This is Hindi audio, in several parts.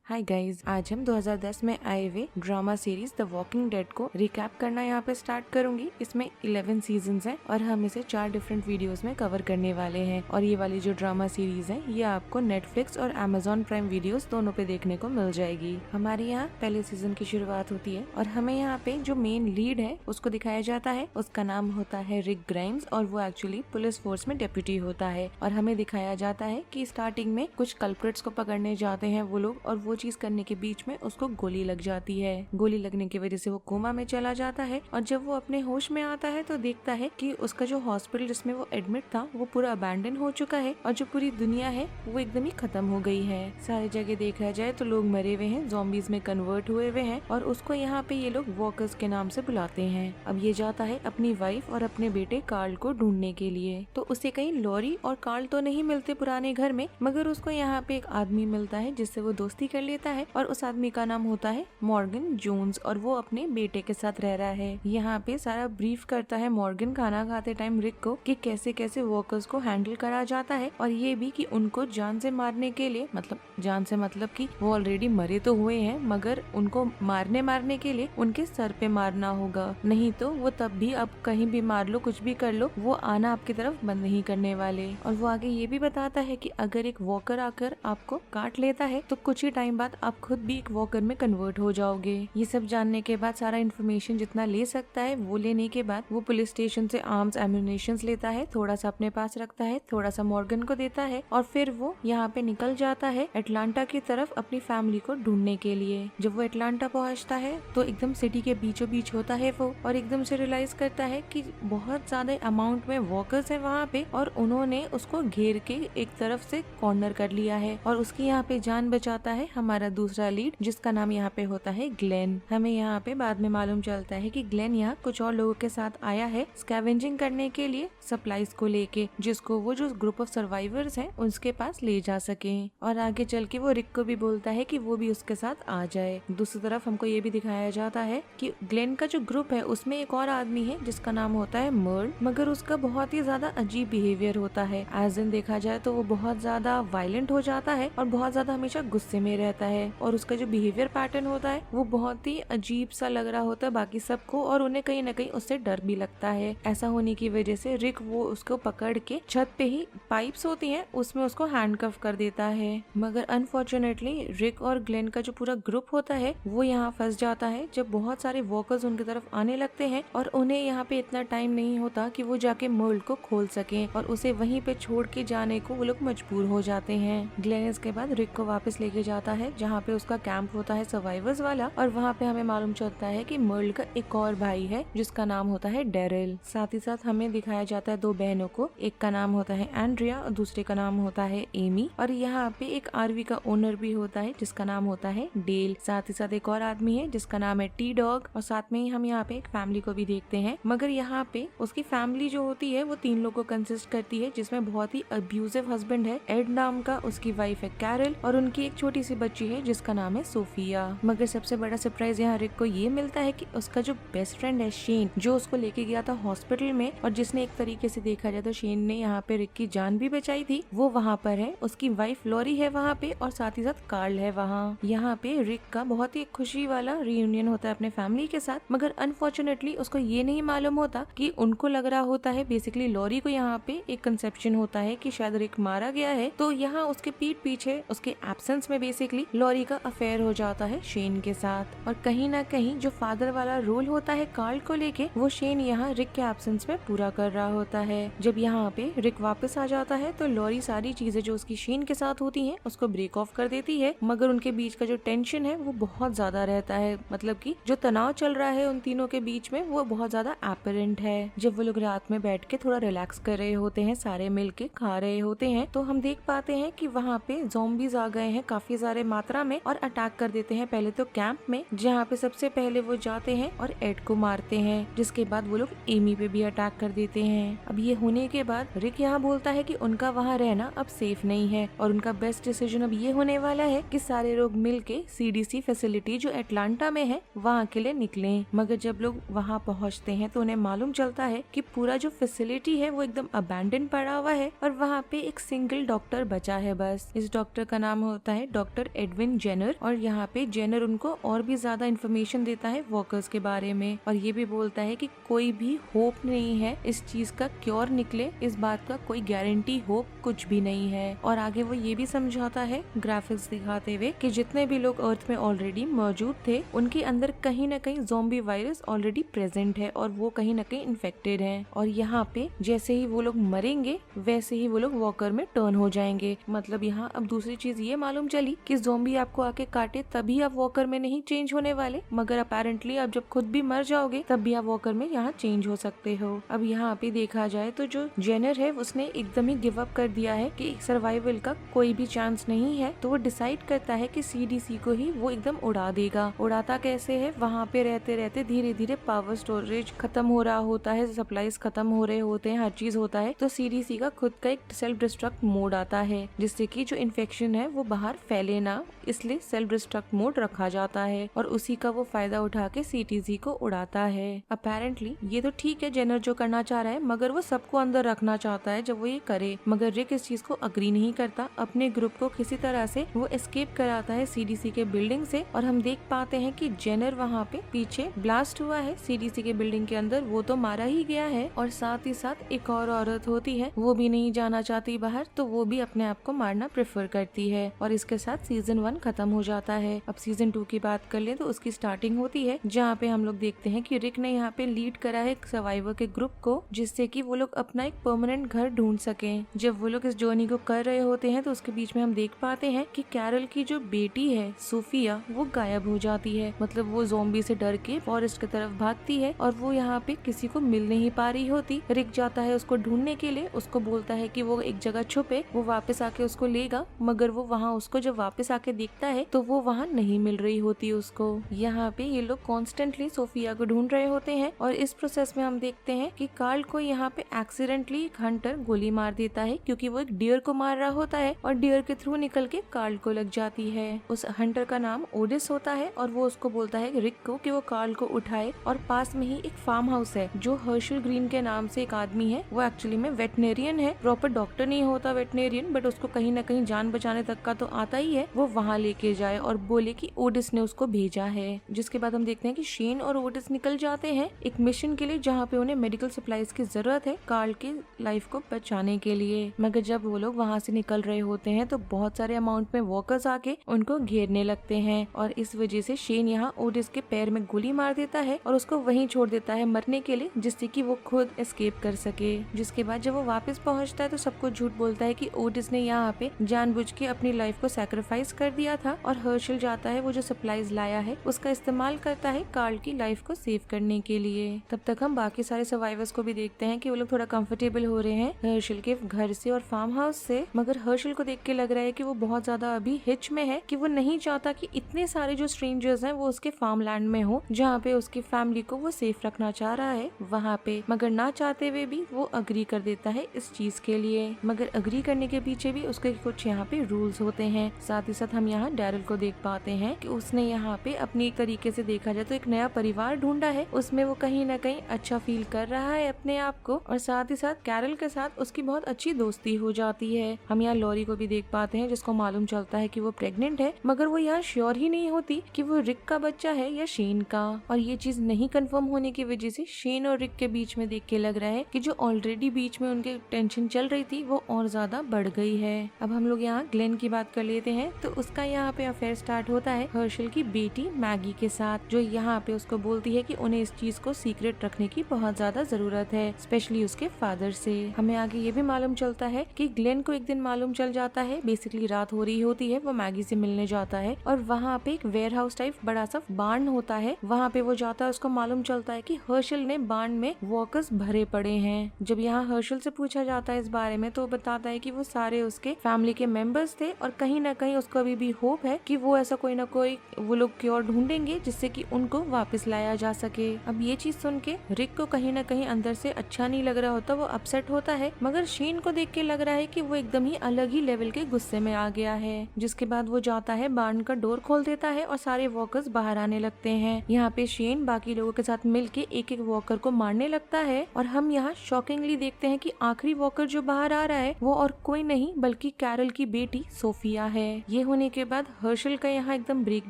हाय गाइज, आज हम 2010 में आए हुए drama series the walking dead को रिकैप करना यहाँ पे स्टार्ट करूंगी। इसमें 11 सीजन्स हैं और हम इसे 4 डिफरेंट वीडियोस में कवर करने वाले हैं। और ये वाली जो ड्रामा सीरीज है ये आपको नेटफ्लिक्स और अमेजॉन प्राइम वीडियोस दोनों पे देखने को मिल जाएगी। हमारे यहाँ पहले सीजन की शुरुआत होती है और हमें यहाँ पे जो मेन लीड है उसको दिखाया जाता है। उसका नाम होता है रिक ग्राइम्स और वो एक्चुअली पुलिस फोर्स में डेप्यूटी होता है। और हमें दिखाया जाता है कि स्टार्टिंग में कुछ कल्प्रिट्स को पकड़ने जाते हैं वो लोग, और वो चीज करने के बीच में उसको गोली लग जाती है। गोली लगने की वजह से वो कोमा में चला जाता है और जब वो अपने होश में आता है तो देखता है कि उसका जो हॉस्पिटल जिसमें वो एडमिट था वो पूरा अबैंडन हो चुका है और जो पूरी दुनिया है वो एकदम ही खत्म हो गई है। सारी जगह देखा जाए तो लोग मरे हुए हैं, ज़ॉम्बीज़ में कन्वर्ट हुए हुए हैं और उसको यहाँ पे ये लोग वॉकर्स के नाम से बुलाते हैं। अब ये जाता है अपनी वाइफ और अपने बेटे कार्ल को ढूंढने के लिए। तो उसे कहीं लॉरी और कार्ल तो नहीं मिलते पुराने घर में, मगर उसको यहाँ पे एक आदमी मिलता है जिससे वो दोस्ती कर लेता है और उस आदमी का नाम होता है मॉर्गन जोन्स और वो अपने बेटे के साथ रह रहा है। यहाँ पे सारा ब्रीफ करता है मॉर्गन खाना खाते टाइम रिक को कि कैसे कैसे वर्कर्स को हैंडल करा जाता है और ये भी कि उनको जान से मारने के लिए, मतलब जान से मतलब कि वो ऑलरेडी मरे तो हुए हैं मगर उनको मारने के लिए उनके सर पे मारना होगा, नहीं तो वो तब भी अब कहीं भी मार लो कुछ भी कर लो वो आना आपकी तरफ बंद नहीं करने वाले। और वो आगे ये भी बताता है कि अगर एक वॉकर आकर आपको काट लेता है तो कुछ ही टाइम बाद आप खुद भी एक वॉकर में कन्वर्ट हो जाओगे। ये सब जानने के बाद सारा इन्फॉर्मेशन जितना ले सकता है वो लेने के बाद वो पुलिस स्टेशन से आर्म्स एम्यूनेशन लेता है, थोड़ा सा अपने पास रखता है, थोड़ा सा मॉर्गन को देता है और फिर वो यहाँ पे निकल जाता है एटलांटा की तरफ अपनी फैमिली को ढूंढने के लिए। जब वो एटलांटा पहुँचता है तो एकदम सिटी के बीचों बीच होता है वो और एकदम से रियलाइज करता है कि बहुत ज्यादा अमाउंट में वॉकर्स है वहाँ पे और उन्होंने उसको घेर के एक तरफ से कॉर्नर कर लिया है। और उसकी यहाँ पे जान बचाता है हमारा दूसरा लीड जिसका नाम यहाँ पे होता है ग्लेन। हमें यहाँ पे बाद में मालूम चलता है कि ग्लेन यहाँ कुछ और लोगों के साथ आया है स्कैवेंजिंग करने के लिए सप्लाईज को लेके, जिसको वो जो ग्रुप ऑफ सर्वाइवर्स हैं उसके पास ले जा सके। और आगे चल के वो रिक को भी बोलता है कि वो भी उसके साथ आ जाए। दूसरी तरफ हमको ये भी दिखाया जाता है कि ग्लेन का जो ग्रुप है उसमें एक और आदमी है जिसका नाम होता है मर्ल, मगर उसका बहुत ही ज्यादा अजीब बिहेवियर होता है। एज इन देखा जाए तो वो बहुत ज्यादा वायलेंट हो जाता है और बहुत ज्यादा हमेशा गुस्से में रहता है और उसका जो बिहेवियर पैटर्न होता है वो बहुत ही अजीब सा लग रहा होता है बाकी सबको और उन्हें कहीं ना कहीं उससे डर भी लगता है। ऐसा होने की वजह से रिक वो उसको पकड़ के छत पे ही पाइप्स होती हैं उसमें उसको हैंडकफ कर देता है। मगर अनफॉर्चुनेटली रिक और ग्लेन का जो पूरा ग्रुप होता है वो यहाँ फंस जाता है जब बहुत सारे वॉकर्स उनकी तरफ आने लगते हैं और उन्हें यहाँ पे इतना टाइम नहीं होता कि वो जाके मोल्ड को खोल सके और उसे वहीं पे छोड़ के जाने को वो लोग मजबूर हो जाते हैं। ग्लेन इसके बाद रिक को वापस लेके जाता है जहाँ पे उसका कैंप होता है सर्वाइवर्स वाला और वहाँ पे हमें मालूम चलता है कि मर्ल का एक और भाई है जिसका नाम होता है डेरिल। साथ ही साथ हमें दिखाया जाता है 2 बहनों को, एक का नाम होता है एंड्रिया और दूसरे का नाम होता है एमी। और यहाँ पे एक आरवी का ओनर भी होता है जिसका नाम होता है डेल। साथ ही साथ एक और आदमी है जिसका नाम है टी डॉग और साथ में ही हम यहाँ पे एक फैमिली को भी देखते हैं। मगर यहाँ पे उसकी फैमिली जो होती है वो 3 लोगों को कंसिस्ट करती है जिसमें बहुत ही अब्यूजिव हस्बैंड है एड नाम का, उसकी वाइफ है कैरल और उनकी एक छोटी सी बच्ची है जिसका नाम है सोफिया। मगर सबसे बड़ा सरप्राइज यहाँ रिक को ये मिलता है कि उसका जो बेस्ट फ्रेंड है शेन, जो उसको लेके गया था हॉस्पिटल में और जिसने एक तरीके से देखा जाए तो शेन ने यहाँ पे रिक की जान भी बचाई थी, वो वहाँ पर है। उसकी वाइफ लॉरी है वहाँ पे और साथ ही साथ कार्ल है वहाँ। यहाँ पे रिक का बहुत ही खुशी वाला रियूनियन होता है अपने फैमिली के साथ, मगर अनफॉर्चुनेटली उसको ये नहीं मालूम होता कि उनको लग रहा होता है बेसिकली लॉरी को यहाँ पे एक कंसेप्शन होता है कि शायद रिक मारा गया है, तो यहाँ उसके पीठ पीछे उसके एब्सेंस में बेसिकली लॉरी का अफेयर हो जाता है शेन के साथ। और कहीं ना कहीं जो फादर वाला रोल होता है कार्ल को लेके वो शेन यहाँ रिक के एब्सेंस में पूरा कर रहा होता है। जब यहाँ पे रिक वापस आ जाता है तो लॉरी सारी चीजें जो उसकी शेन के साथ होती हैं उसको ब्रेक ऑफ कर देती है, मगर उनके बीच का जो टेंशन है वो बहुत ज्यादा रहता है, मतलब कि जो तनाव चल रहा है उन तीनों के बीच में वो बहुत ज्यादा एपरेंट है। जब वो लोग रात में बैठ के थोड़ा रिलैक्स कर रहे होते हैं, सारे मिल के खा रहे होते हैं, तो हम देख पाते हैं कि वहाँ पे ज़ॉम्बीज आ गए हैं काफी सारे मात्रा में और अटैक कर देते हैं पहले तो कैंप में, जहाँ पे सबसे पहले वो जाते हैं और एड को मारते हैं, जिसके बाद वो लोग एमी पे भी अटैक कर देते हैं। अब ये होने के बाद रिक यहाँ बोलता है कि उनका वहाँ रहना अब सेफ नहीं है और उनका बेस्ट डिसीजन अब ये होने वाला है कि सारे लोग मिल के CDC फैसिलिटी जो एटलांटा में है वहाँ के लिए निकलें। मगर जब लोग वहाँ पहुँचते हैं तो उन्हें मालूम चलता है कि पूरा जो फैसिलिटी है वो एकदम अबैंडन पड़ा हुआ है और वहाँ पे एक सिंगल डॉक्टर बचा है बस। इस डॉक्टर का नाम होता है डॉक्टर एडविन जेनर, और यहाँ पे जेनर उनको और भी ज्यादा इन्फॉर्मेशन देता है वॉकर्स के बारे में, और ये भी बोलता है कि कोई भी होप नहीं है इस चीज का क्योर निकले, इस बात का कोई गारंटी होप कुछ भी नहीं है। और आगे वो ये भी समझाता है ग्राफिक्स दिखाते हुए कि जितने भी लोग अर्थ में ऑलरेडी मौजूद थे उनके अंदर कहीं न कहीं ज़ॉम्बी वायरस ऑलरेडी प्रेजेंट है और वो कहीं न कहीं इन्फेक्टेड है, और यहाँ पे जैसे ही वो लोग मरेंगे वैसे ही वो लोग वॉकर में टर्न हो जाएंगे। मतलब यहाँ अब दूसरी चीज ये मालूम चली कि ज़ॉम्बी आपको आके काटे तभी आप वॉकर में नहीं चेंज होने वाले, मगर अपेरेंटली आप जब खुद भी मर जाओगे तब भी आप वॉकर में यहाँ चेंज हो सकते हो। अब यहाँ पे देखा जाए तो जो जेनर है उसने एकदम ही गिव अप कर दिया है कि सर्वाइवल का कोई भी चांस नहीं है, तो वो डिसाइड करता है कि सीडीसी को ही वो एकदम उड़ा देगा। उड़ाता कैसे है, वहाँ पे रहते रहते धीरे धीरे पावर स्टोरेज खत्म हो रहा होता है, सप्लाईज खत्म हो रहे होते हैं, हर चीज होता है, तो सीडीसी का खुद का एक सेल्फ डिस्ट्रक्ट मोड आता है जिससे कि जो इन्फेक्शन है वो बाहर फैले ना, इसलिए सेल्फ डिस्ट्रक्ट मोड रखा जाता है और उसी का वो फायदा उठा के सीटीसी को उड़ाता है। अपेरेंटली ये तो ठीक है जेनर जो करना चाह रहा है, मगर वो सबको अंदर रखना चाहता है जब वो ये करे, मगर रिक इस चीज को अग्री नहीं करता। अपने ग्रुप को किसी तरह से वो एस्केप कराता है सीडीसी के बिल्डिंग से, और हम देख पाते हैं कि जेनर वहाँ पे पीछे ब्लास्ट हुआ है सीडीसी के बिल्डिंग के अंदर, वो तो मारा ही गया है, और साथ ही साथ एक और औरत होती है वो भी नहीं जाना चाहती बाहर, तो वो भी अपने आप को मारना प्रेफर करती है, और इसके साथ सीजन 1 खत्म हो जाता है। अब सीजन 2 की बात कर ले तो उसकी स्टार्टिंग होती है जहाँ पे हम लोग देखते हैं कि रिक ने यहाँ पे लीड करा है सर्वाइवर के ग्रुप को, जिससे कि वो लोग अपना एक परमानेंट घर ढूंढ सके। जब वो लोग इस जर्नी को कर रहे होते हैं तो उसके बीच में हम देख पाते हैं कि कैरल की जो बेटी है सोफिया वो गायब हो जाती है, मतलब वो ज़ॉम्बी से डर के फॉरेस्ट की तरफ भागती है और वो यहाँ पे किसी को मिल नहीं पा रही होती। रिक जाता है उसको ढूंढने के लिए, उसको बोलता है कि वो एक जगह छुपे, वो वापस आके उसको लेगा, मगर वो वहाँ उसको जब वापस आके देखता है तो वो वहाँ नहीं मिल रही होती उसको। यहाँ पे ये लोग कॉन्स्टेंटली सोफिया को ढूंढ रहे होते हैं, और इस प्रोसेस में हम देखते हैं कि कार्ल को यहाँ पे एक्सीडेंटली एक हंटर गोली मार देता है, क्योंकि वो एक डियर को मार रहा होता है और डियर के थ्रू निकल के कार्ल को लग जाती है। उस हंटर का नाम ओडिस होता है और वो उसको बोलता है रिक को कि वो कार्ल को उठाए, और पास में ही एक फार्म हाउस है जो हर्शल ग्रीन के नाम से एक आदमी है, वो एक्चुअली में वेटनेरियन है, प्रॉपर डॉक्टर नहीं होता वेटनेरियन, बट उसको कहीं न कहीं जान बचाने तक का तो आता ही है, वो वहाँ लेके जाए और बोले कि ओडिस ने उसको भेजा है। जिसके बाद हम देखते हैं कि शेन और ओडिस निकल जाते हैं एक मिशन के लिए जहाँ पे उन्हें मेडिकल सप्लाईज की जरूरत है कार्ल की लाइफ को बचाने के लिए, मगर जब वो लोग वहाँ से निकल रहे होते हैं तो बहुत सारे अमाउंट में वॉकर्स आके उनको घेरने लगते हैं, और इस वजह से शेन यहाँ ओडिस के पैर में गोली मार देता है और उसको वहीं छोड़ देता है मरने के लिए, जिससे कि वो खुद एस्केप कर सके। जिसके बाद जब वो वापस पहुँचता है तो सबको झूठ बोलता है कि ओडिस ने यहाँ पे जानबूझ के अपनी लाइफ को सैक्रिफाइस कर दिया था, और हर्शल जाता है वो जो सप्लाईज लाया है उसका इस्तेमाल करता है कार्ल की लाइफ को सेव करने के लिए। तब तक हम बाकी सारे सर्वाइवर्स को भी देखते हैं कि वो लोग थोड़ा कंफर्टेबल हो रहे हैं हर्शल के घर से और फार्म हाउस से, मगर हर्शल को देख के लग रहा है कि वो बहुत ज्यादा अभी हिच में है, कि वो नहीं चाहता कि इतने सारे जो स्ट्रेंजर्स हैं वो उसके फार्म लैंड में हो जहाँ पे उसकी फैमिली को वो सेफ रखना चाह रहा है वहाँ पे, मगर ना चाहते हुए भी वो अग्री कर देता है इस चीज के लिए। मगर अग्री करने के पीछे भी उसके कुछ यहाँ पे रूल्स होते हैं। साथ ही साथ हम यहाँ डैरल को देख पाते हैं कि उसने यहाँ पे अपनी एक तरीके से देखा जाए तो एक नया परिवार ढूंढा है, उसमें वो कहीं न कहीं अच्छा फील कर रहा है अपने आप को, और साथ ही साथ कैरल के साथ उसकी बहुत अच्छी दोस्ती हो जाती है। हम यहाँ लॉरी को भी देख पाते हैं जिसको मालूम चलता है कि वो प्रेग्नेंट है, मगर वो यहाँ श्योर ही नहीं होती कि वो रिक का बच्चा है या शेन का, और ये चीज नहीं कंफर्म होने की वजह से शेन और रिक के बीच में देख के लग रहा है कि जो ऑलरेडी बीच में उनके टेंशन चल रही थी वो और ज्यादा बढ़ गई है। अब हम लोग यहाँ ग्लेन की बात कर लेते हैं, तो उसका यहाँ पे अफेयर स्टार्ट होता है हर्शल की बेटी मैगी के साथ, जो यहाँ पे उसको बोलती है कि उन्हें इस चीज को सीक्रेट रखने की बहुत ज्यादा जरूरत है, स्पेशली उसके फादर से। हमें आगे ये भी मालूम चलता है कि ग्लेन को एक दिन मालूम चल जाता है, बेसिकली रात हो रही होती है, वो मैगी से मिलने जाता है और वहाँ पे एक वेयर हाउस टाइप बड़ा सा बार्न होता है, वहाँ पे वो जाता है, उसको मालूम चलता है कि हर्शल ने बार्न में वॉकर्स भरे पड़े हैं। जब यहाँ हर्शल से पूछा जाता है इस बारे में तो वो बताता है कि वो सारे उसके फैमिली के मेंबर्स थे, और कहीं ना कहीं उसको अभी भी होप है कि वो ऐसा कोई ना कोई वो लोग क्योर ढूंढेंगे जिससे कि उनको वापस लाया जा सके। अब ये चीज सुन के रिक को कहीं ना कहीं अंदर से अच्छा नहीं लग रहा होता, वो अपसेट होता है, मगर शेन को देख के लग रहा है कि वो एकदम ही अलग ही लेवल के गुस्से में आ गया है। जिसके बाद वो जाता है बार्न का डोर खोल देता है और सारे वॉकर्स बाहर आने लगते हैं। यहाँ पे शेन बाकी लोगों के साथ मिलके एक एक वॉकर को मारने लगता है, और हम यहाँ शॉकिंगली देखते हैं कि आखिरी वॉकर जो बाहर आ रहा है वो और कोई नहीं बल्कि कैरल की बेटी सोफिया है। ये होने के बाद हर्षल का यहाँ एकदम ब्रेक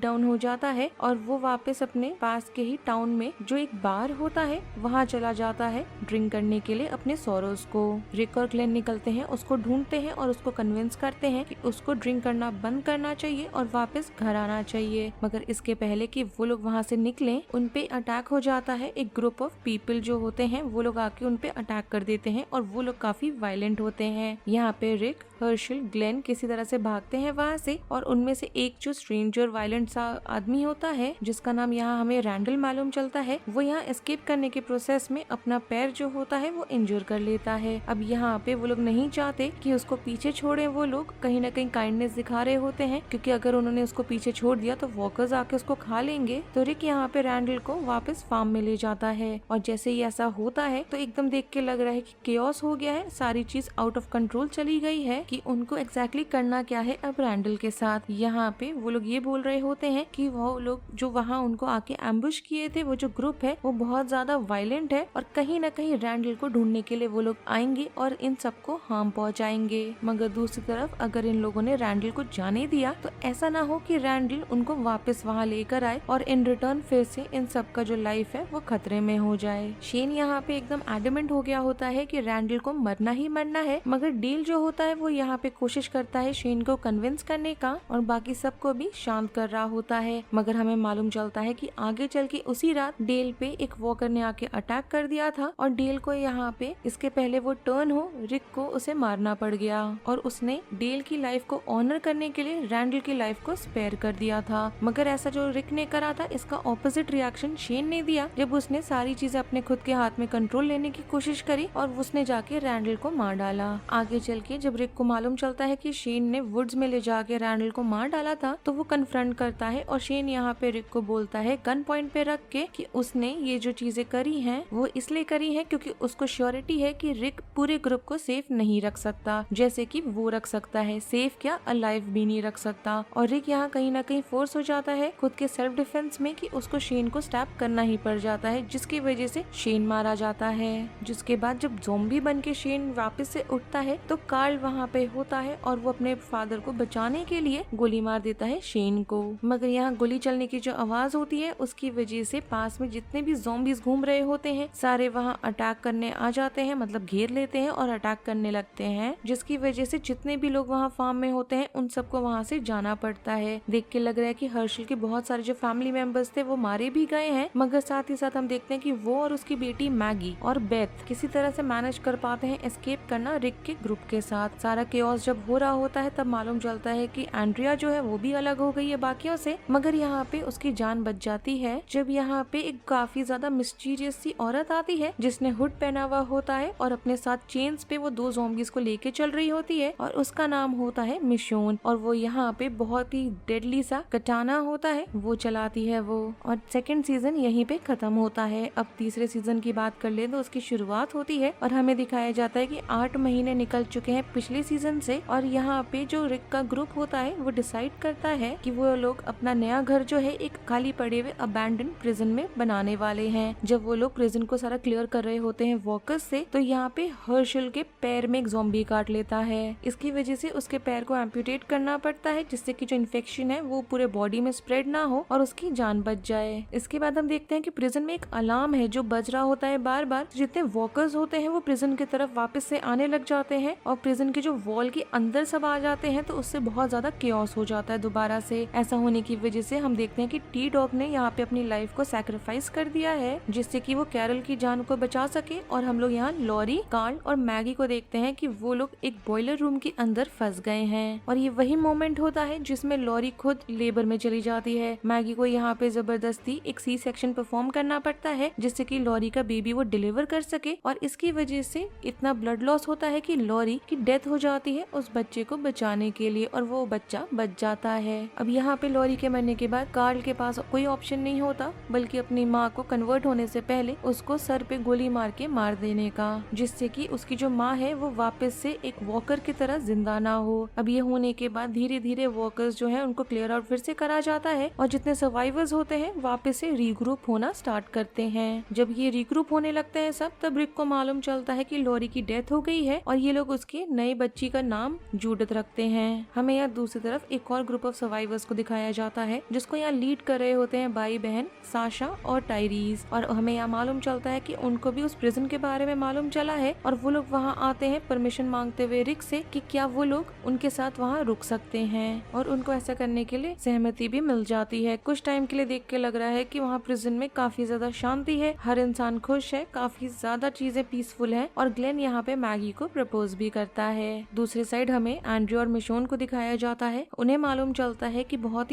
डाउन हो जाता है और वो वापस अपने पास के ही टाउन में जो एक बार होता है वहाँ चला जाता है ड्रिंक करने के लिए अपने सोरोस को। रिक और ग्लेन निकलते हैं, उसको ढूंढते हैं और उसको कन्विंस करते हैं कि उसको ड्रिंक करना बंद करना चाहिए और वापस घर आना चाहिए। मगर इसके पहले कि वो लोग वहाँ से निकले, उन पे अटैक हो जाता है। एक ग्रुप ऑफ पीपल जो होते हैं वो लोग आके उन पे अटैक कर देते हैं और वो लोग काफी वायलेंट होते हैं। यहाँ पे रिक, हर्षल, ग्लेन किसी तरह से भागते हैं वहाँ से और उनमें से एक जो स्ट्रेंजर वायलेंट सा आदमी होता है जिसका नाम यहाँ हमें रैंडल मालूम चलता है, वो यहाँ एस्केप करने के प्रोसेस में अपना पैर जो होता है वो इंजर कर लेता है। अब यहाँ पे वो लोग नहीं चाहते कि उसको पीछे छोड़े, वो लोग कहीं ना कहीं काइंडनेस दिखा रहे होते हैं क्योंकि अगर उन्होंने उसको पीछे छोड़ दिया तो वॉकर्स आके उसको खा लेंगे। तो रिक यहाँ पे रैंडल को वापस फार्म में ले जाता है और जैसे ही ऐसा होता है तो एकदम देख के लग रहा है कि केओस हो गया है, सारी चीज आउट ऑफ कंट्रोल चली गई है कि उनको एग्जैक्टली करना क्या है अब रैंडल के साथ। यहाँ पे वो लोग ये बोल रहे होते हैं कि वो लोग जो वहाँ उनको आके एम्बुश किए थे, वो जो ग्रुप है वो बहुत ज्यादा वायलेंट है और कहीं ना कहीं रैंडल को ढूंढने के लिए वो लोग आएंगे और इन सबको हार्म पहुंचाएंगे। मगर दूसरी तरफ अगर इन लोगों ने रैंडल को जाने दिया तो ऐसा ना हो कि रैंडल उनको वापस वहाँ लेकर आए और इन रिटर्न फिर से इन सब का जो लाइफ है वो खतरे में हो जाए। शेन यहाँ पे एकदम एडमेंट हो गया होता है कि रैंडल को मरना ही मरना है, मगर डील जो होता है वो यहाँ पे कोशिश करता है शेन को कन्विंस करने का और बाकी सबको भी शांत कर रहा होता है। मगर हमें मालूम चलता है कि आगे चल के उसी रात डेल पे एक वॉकर ने आके अटैक कर दिया था और डेल को यहाँ पे इसके पहले वो टर्न हो रिक को उसे मारना पड़ गया और उसने डेल की लाइफ को ऑनर करने के लिए रैंडल की लाइफ को स्पेयर कर दिया था। मगर ऐसा जो रिक ने करा था इसका ऑपोजिट रिएक्शन शेन ने दिया जब उसने सारी चीजें अपने खुद के हाथ में कंट्रोल लेने की कोशिश करी और उसने जाके रैंडल को मार डाला। आगे चल के जब रिक को मालूम चलता है कि शेन ने वुड्स में ले जाके रैंडल को मार डाला था तो वो कन्फ्रंट करता है और शेन यहाँ पे रिक को बोलता है गन पॉइंट पे रख के कि उसने ये जो चीजें करी हैं वो इसलिए करी है क्योंकि उसको श्योरिटी है कि रिक पूरे ग्रुप को सेफ नहीं रख सकता जैसे कि वो रख सकता है, सेफ क्या अलाइव भी नहीं रख सकता। और रिक यहाँ कहीं ना कहीं फोर्स हो जाता है खुद के सेल्फ डिफेंस में कि उसको शेन को स्टैप करना ही पड़ जाता है जिसकी वजह से शेन मारा जाता है। जिसके बाद जब ज़ॉम्बी बन के शेन वापस से उठता है तो कार्ल वहाँ पे होता है और वो अपने फादर को बचाने के लिए गोली मार देता है शेन को। मगर यहाँ गोली चलने की जो आवाज होती है उसकी वजह से पास में जितने भी ज़ॉम्बीज घूम रहे होते हैं सारे वहाँ अटैक करने आ जाते हैं, मतलब घेर लेते हैं और अटैक करने लगते हैं, जिसकी वजह से जितने भी लोग वहाँ फार्म में होते हैं उन सबको वहाँ से जाना पड़ता है। देख के लग रहा है कि हर्षल के बहुत सारे जो फैमिली मेंबर्स थे वो मारे भी गए हैं, मगर साथ ही साथ हम देखते हैं कि वो और उसकी बेटी मैगी और बेथ किसी तरह से मैनेज कर पाते हैं एस्केप करना रिक के ग्रुप के साथ। सारा केओस जब हो रहा होता है तब मालूम चलता है कि एंड्रिया जो है वो भी अलग हो गई है बाकियों से, मगर यहाँ पे उसकी जान बच जाती है जब यहाँ पे एक काफी ज्यादा मिस्टीरियस सी औरत आती है जिसने हुड पहना हुआ होता है और अपने साथ चेन्स पे वो 2 ज़ॉम्बीज को लेके चल रही होती है और उसका नाम होता है मिशोन और वो यहाँ पे बहुत ही डेडली सा कटाना होता है वो चलाती है वो। और सेकंड सीजन यहीं पे खत्म होता है। अब तीसरे सीजन की बात कर ले तो उसकी शुरुआत होती है और हमें दिखाया जाता है कि 8 महीने निकल चुके हैं पिछले सीजन से और यहाँ पे जो रिक का ग्रुप होता है वो डिसाइड करता है कि वो लोग अपना नया घर जो है एक खाली पड़े हुए अबैंडन प्रिजन में बनाने वाले हैं। जब वो लोग प्रिजन को सारा क्लियर कर रहे होते हैं वॉकर्स से तो यहाँ पे हर्षल के पैर में एक ज़ॉम्बी काट लेता है। इसकी वजह से उसके पैर को एम्प्यूटेट करना पड़ता है जिससे कि जो इन्फेक्शन है वो पूरे बॉडी में स्प्रेड ना हो और उसकी जान बच जाए। इसके बाद हम देखते हैं कि प्रिजन में एक अलार्म है जो बज रहा होता है बार बार। जितने वॉकर्स होते हैं वो प्रिजन की तरफ वापस से आने लग जाते हैं और प्रिजन के जो वॉल के अंदर सब आ जाते हैं तो उससे बहुत ज्यादा केओस हो जाता है दोबारा से। ऐसा होने की वजह से हम देखते हैं कि टी डॉग ने यहाँ पे अपनी लाइफ को सैक्रिफाइस कर दिया है जिससे कि वो कैरल की जान को बचा सके। और हम लोग यहाँ लॉरी, कार्ल और मैगी को देखते हैं कि वो लोग एक बॉयलर रूम के अंदर फंस गए हैं और ये वही मोमेंट होता है जिसमें लॉरी खुद लेबर में चली जाती है। मैगी को यहाँ पे जबरदस्ती एक सी सेक्शन परफॉर्म करना पड़ता है जिससे कि लॉरी का बेबी वो डिलीवर कर सके और इसकी वजह से इतना ब्लड लॉस होता है कि लॉरी की डेथ हो जाती है उस बच्चे को बचाने के लिए और वो बच्चा बच जाता है। अब यहाँ पे लॉरी के मरने के बाद कार्ल के पास कोई ऑप्शन नहीं होता बल्कि अपनी माँ को कन्वर्ट होने से पहले उसको सर पे गोली मार के मार देने का, जिससे कि उसकी जो माँ है वो वापस से एक वॉकर की तरह जिंदा ना हो। अब ये होने के बाद धीरे धीरे वॉकर्स जो है उनको क्लियर आउट फिर से करा जाता है और जितने सर्वाइवर्स होते हैं वापस से रीग्रुप होना स्टार्ट करते हैं। जब ये रीग्रुप होने लगते हैं सब तब रिक को मालूम चलता है कि लॉरी की डेथ हो गई है और ये लोग उसके नए बच्चे बच्ची का नाम जूडिथ रखते हैं। हमें यहाँ दूसरी तरफ एक और ग्रुप ऑफ सर्वाइवर्स को दिखाया जाता है जिसको यहाँ लीड कर रहे होते हैं भाई बहन साशा और टाइरीज, और हमें यहाँ मालूम चलता है कि उनको भी उस प्रिजन के बारे में मालूम चला है और वो लोग वहाँ आते हैं परमिशन मांगते हुए रिक से कि क्या वो लोग उनके साथ वहाँ रुक सकते हैं, और उनको ऐसा करने के लिए सहमति भी मिल जाती है। कुछ टाइम के लिए देख के लग रहा है कि वहाँ प्रिजन में काफी ज्यादा शांति है, हर इंसान खुश है, काफी ज्यादा चीजें पीसफुल है, और ग्लेन यहाँ पे मैगी को प्रपोज भी करता है। दूसरी साइड हमें एंड्रयू और मिशोन को दिखाया जाता है। उन्हें मालूम चलता है कि बहुत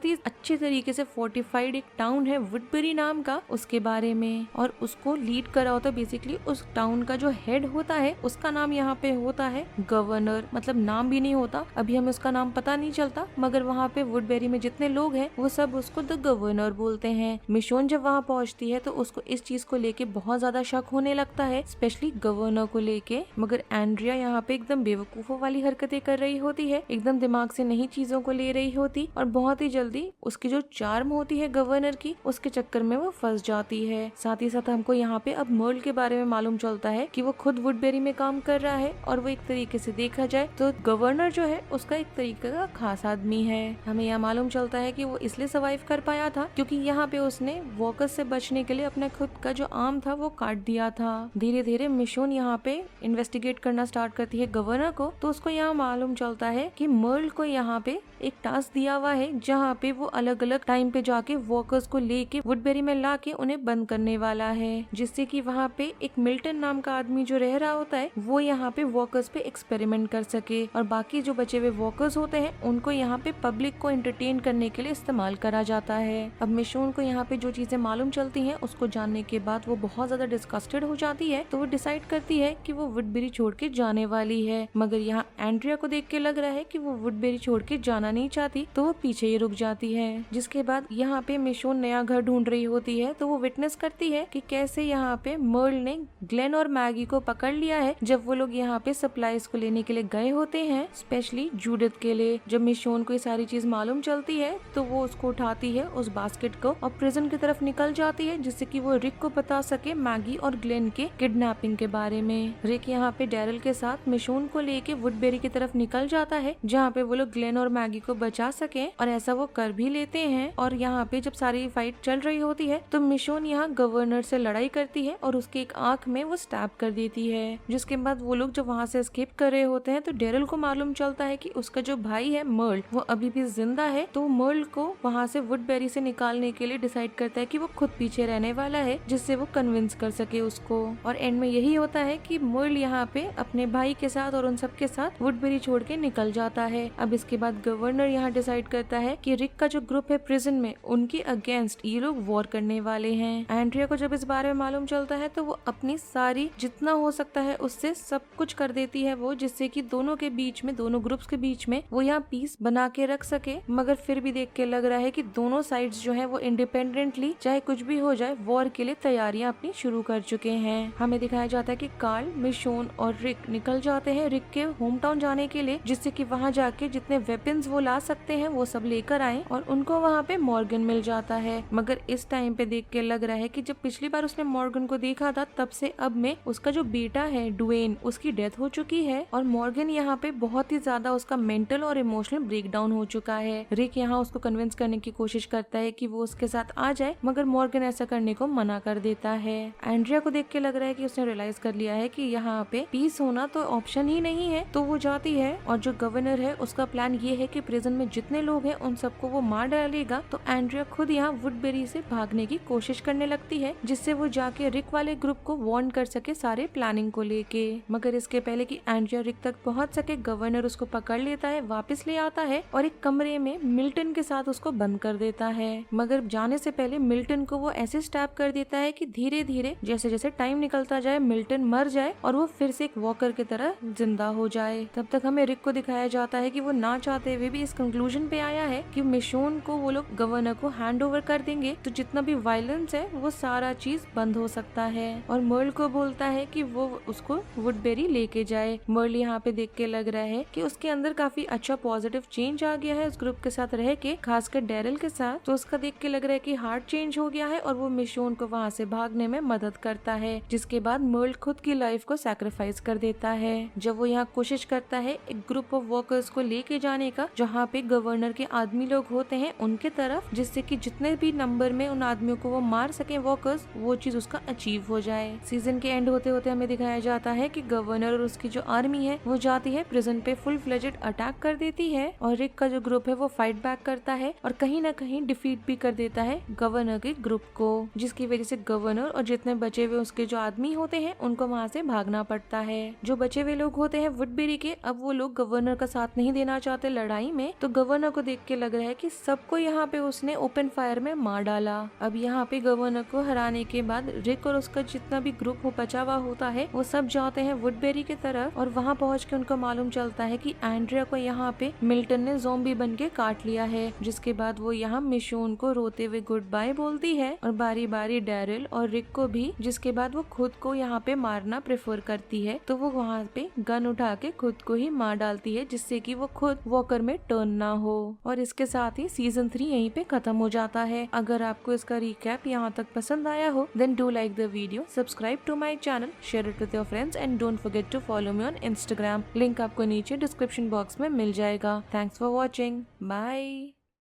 ही अच्छे तरीके से फोर्टिफाइड एक टाउन है वुडबरी नाम का, उसके बारे में, और उसको लीड करा होता है। बेसिकली उस टाउन का जो हेड होता है उसका नाम यहाँ पे होता है गवर्नर, मतलब नाम भी नहीं होता, अभी हमें उसका नाम पता नहीं चलता, मगर वहाँ पे वुडबरी में जितने लोग हैं वो सब उसको द गवर्नर बोलते हैं। मिशोन जब वहाँ पहुँचती है तो उसको इस चीज को लेके बहुत ज्यादा शक होने लगता है, स्पेशली गवर्नर को लेके, मगर एंड्रिया यहाँ पे एकदम बेवकूफों वाली हरकतें कर रही होती है, एकदम दिमाग से नहीं चीजों को ले रही होती, और बहुत ही जल्दी उसकी जो चार्म होती है गवर्नर की, उसके चक्कर में वो फंस जाती है। साथ ही साथ हमको यहाँ पे अब मर्ल के बारे में मालूम चलता है कि वो खुद वुडबरी में काम कर रहा है, और वो एक तरीके से देखा जाए तो गवर्नर जो है उसका एक तरीके का खास आदमी है। हमें यह मालूम चलता है कि वो इसलिए सर्वाइव कर पाया था क्योंकि यहाँ पे उसने वॉकर्स से बचने के लिए अपने खुद का जो आर्म था वो काट दिया था। धीरे धीरे मिशोन यहाँ पे इन्वेस्टिगेट करना स्टार्ट करती है गवर्नर को, तो उसको यहाँ मालूम चलता है कि मर्ल को यहाँ पे एक टास्क दिया हुआ है जहाँ पे वो अलग अलग टाइम पे जाके वॉकर्स को लेके वुडबरी में लाके उन्हें बंद करने वाला है, जिससे कि वहाँ पे एक मिल्टन नाम का आदमी जो रह रहा होता है वो यहाँ पे वॉकर्स पे एक्सपेरिमेंट कर सके, और बाकी जो बचे हुए वॉकर्स होते हैं उनको यहाँ पे पब्लिक को एंटरटेन करने के लिए इस्तेमाल करा जाता है। अब मिशोन को यहाँ पे जो चीजें मालूम चलती हैं उसको जानने के बाद वो बहुत ज्यादा डिस्कस्टेड हो जाती है, तो वो डिसाइड करती है कि वो वुडबरी छोड़ के जाने वाली है, मगर यहाँ एंड्रिया को देख के लग रहा है कि वो वुडबरी छोड़ के जाना नहीं चाहती, तो वो पीछे ही रुक जाती है। जिसके बाद यहाँ पे मिशोन नया घर ढूंढ रही होती है, तो वो विटनेस करती है कि कैसे यहाँ पे मर्ल ने ग्लेन और मैगी को पकड़ लिया है जब वो लोग यहाँ पे सप्लाईज को लेने के लिए गए होते हैं, स्पेशली जूडिथ के लिए। जब मिशोन को ये सारी चीज मालूम चलती है तो वो उसको उठाती है उस बास्केट को और प्रिजन की तरफ निकल जाती है, जिससे कि वो रिक को बता सके मैगी और ग्लेन के किडनैपिंग के बारे में। रिक यहाँ पे डैरल के साथ मिशोन को लेके वुडबेरी की तरफ निकल जाता है जहाँ पे वो लोग ग्लेन और मैगी को बचा सके, और ऐसा वो कर भी लेते हैं। और यहाँ पे जब सारी फाइट चल रही होती है तो मिशोन यहाँ गवर्नर से लड़ाई करती है और उसके एक आंख में वो स्टैब कर देती है। जिसके बाद वो लोग जब वहाँ से एस्केप कर रहे होते हैं तो डेरल को मालूम चलता है कि उसका जो भाई है मर्ल वो अभी भी जिंदा है, तो मर्ल को वहाँ से वुडबेरी से निकालने के लिए डिसाइड करता है कि वो खुद पीछे रहने वाला है, जिससे वो कन्विंस कर सके उसको। और एंड में यही होता है कि मर्ल यहाँ पे अपने भाई के साथ और उन सब के साथ वुडबेरी छोड़ के निकल जाता है। अब इसके बाद गवर्नर यहाँ डिसाइड करता है कि रिक का जो ग्रुप है प्रिजन में उनके अगेंस्ट ये लोग वॉर करने वाले हैं। एंड्रिया को जब इस बारे में मालूम चलता है तो वो अपनी सारी जितना हो सकता है उससे सब कुछ कर देती है वो, जिससे कि दोनों के बीच में, दोनों ग्रुप्स के बीच में वो यहाँ पीस बना के रख सके। मगर फिर भी देख के लग रहा है कि दोनों साइड्स जो है वो इंडिपेंडेंटली चाहे कुछ भी हो जाए वॉर के लिए तैयारियां अपनी शुरू कर चुके हैं। हमें दिखाया जाता है कि कार्ल, मिशोन और रिक निकल जाते हैं रिक के होम टाउन जाने के लिए, जिससे कि वहाँ जाके जितने वेपन्स वो ला सकते हैं वो सब लेकर आए, और उनको वहाँ पे मॉर्गन मिल जाता है। मगर इस टाइम पे देख के लग रहा है कि जब पिछली बार उसने मॉर्गन को देखा था तब से अब में उसका जो बेटा है डुवेन उसकी डेथ हो चुकी है, और मॉर्गन यहाँ पे बहुत ही ज्यादा उसका मेंटल और इमोशनल ब्रेकडाउन हो चुका है। रिक यहाँ उसको कन्विंस करने की कोशिश करता है कि वो उसके साथ आ जाए, मगर मॉर्गन ऐसा करने को मना कर देता है। एंड्रिया को देख के लग रहा है कि उसने रियलाइज कर लिया है कि यहाँ पे पीस होना तो ऑप्शन ही नहीं है, तो वो जाती है और जो गवर्नर है उसका प्लान ये है कि प्रिजन में जितने लोग हैं उन सबको वो मार डालेगा। तो एंड्रिया खुद यहाँ वुडबेरी से भागने की कोशिश करने लगती है, जिससे वो जाके रिक वाले ग्रुप को वार्न कर सके सारे प्लानिंग को लेके। मगर इसके पहले कि एंड्रिया रिक तक पहुंच सके गवर्नर उसको पकड़ लेता है, वापस ले आता है और एक कमरे में मिल्टन के साथ उसको बंद कर देता है। मगर जाने से पहले मिल्टन को वो ऐसे स्टैब कर देता है कि धीरे धीरे जैसे जैसे टाइम निकलता जाए मिल्टन मर जाए और वो फिर से एक वॉकर की तरह जिंदा हो जाए। तब तक हमें रिक को दिखाया जाता है कि वो ना चाहते हुए भी इस कंक्लूजन पे आया है कि मिशोन को वो लोग गवर्नर को हैंड ओवर कर देंगे तो जितना भी वायलेंस है वो सारा चीज बंद हो सकता है। और मर्ल को बोलता है कि वो उसको वुडबेरी लेके जाए। मर्ल यहाँ पे देख के लग रहा है कि उसके अंदर काफी अच्छा पॉजिटिव चेंज आ गया है उस ग्रुप के साथ रह के, खासकर डेरल के साथ। तो उसका देख के लग रहा है कि हार्ट चेंज हो गया है और वो मिशोन को वहाँ से भागने में मदद करता है, जिसके बाद मर्ल खुद की लाइफ को सैक्रिफाइस कर देता है। है जब वो यहाँ कोशिश करता है एक ग्रुप ऑफ वर्कर्स को लेके जाने का जहाँ पे गवर्नर के आदमी लोग होते हैं उनके तरफ, जिससे कि जितने भी नंबर में उन आदमियों को वो मार सके वर्कर्स, वो चीज उसका अचीव हो जाए। सीजन के एंड होते होते हमें दिखाया जाता है कि गवर्नर और उसकी जो आर्मी है वो जाती है प्रिजन पे, फुल फ्लेजेड अटैक कर देती है और रिक का जो ग्रुप है वो फाइट बैक करता है और कहीं ना कहीं डिफीट भी कर देता है गवर्नर के ग्रुप को, जिसकी वजह से गवर्नर और जितने बचे हुए उसके जो आदमी होते हैं उनको वहाँ से भागना पड़ता है। जो बचे हुए लोग होते हैं वुडबेरी के, अब वो लोग गवर्नर का साथ नहीं देना चाहते लड़ाई में, तो गवर्नर को देख के लग रहा है कि सबको यहाँ पे उसने ओपन फायर में मार डाला। अब यहाँ पे गवर्नर को हराने के बाद रिक और उसका जितना भी ग्रुप हो बचा हुआ होता है वो सब जाते हैं वुडबेरी की तरफ और वहाँ पहुँच के उनको मालूम चलता है कि एंड्रिया को यहाँ पे मिल्टन ने ज़ॉम्बी बन के काट लिया है। जिसके बाद वो यहाँ मिशोन को रोते हुए गुड बाय बोलती है और बारी बारी डैरिल और रिक को भी, जिसके बाद वो खुद को यहाँ पे मारना प्रेफर करती है, तो वो वहाँ पे गन उठा के खुद को ही मार डालती है जिससे कि वो खुद वॉकर में टर्न ना हो। और इसके साथ ही सीजन 3 यहीं पे खत्म हो जाता है। अगर आपको इसका रिकैप यहाँ तक पसंद आया हो then do like the video, subscribe to my channel, share it with your friends and don't forget to follow me on Instagram. Link आपको नीचे डिस्क्रिप्शन बॉक्स में मिल जाएगा। Thanks for watching, bye.